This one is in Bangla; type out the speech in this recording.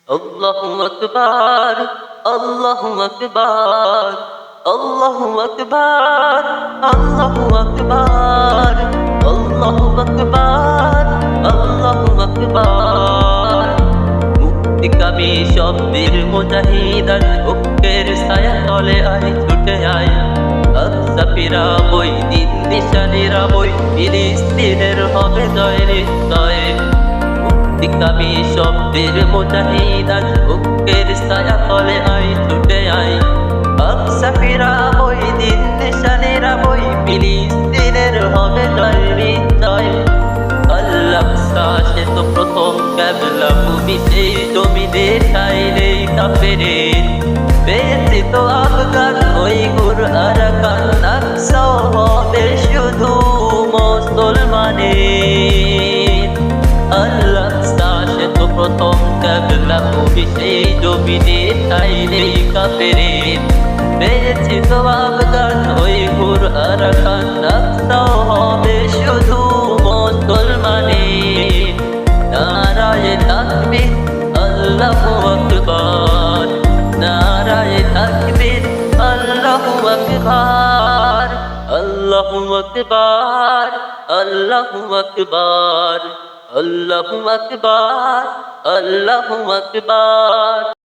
আল্লাহু আকবার, আল্লাহু আকবার, আল্লাহু আকবার, আল্লাহু আকবার, আল্লাহু আকবার, আল্লাহু আকবার। মুক্তিকামী শব্দের মুজাহিদান বুকের ছায়া তলে আয় ছুটে আয়। আকসাফিরা বই দিন নিশানীরা বই ফিলিস্তিনের হবে জয় নিশ্চয়। মুক্তিকামী শব্দের মুজাহিদান বুকের ছায়া তলে আয় ছুটে আয়। আকসাফিরা বই দিন নিশানীরা বই ফিলিস্তিনের হবে জয় নিশ্চয়। আল-আকসা সে তো প্রথম ক্যাবলা ভূমি, সেই জমিনে ঠাইলেই কাফেরের পেয়েছে তো আফগান ওই গুর আরাকান। আকসাও হবে শুধু মুসলমানের। আল-আকসা সে তো প্রথম ক্যাবলা ভূমি, সেই জমিনে ঠাইলেই কাফেরের পেয়েছে তো আফগান ওই গুর আরাকান। আকসাও হবে শুধু মুসলমানের। নারায়ে তাকবীর, আল্লাহু আকবার, নারায়ে তাকবীর, আল্লাহু আকবার, আল্লাহু আকবার, আল্লাহু আকবার, আল্লাহু আকবার, আল্লাহু আকবার।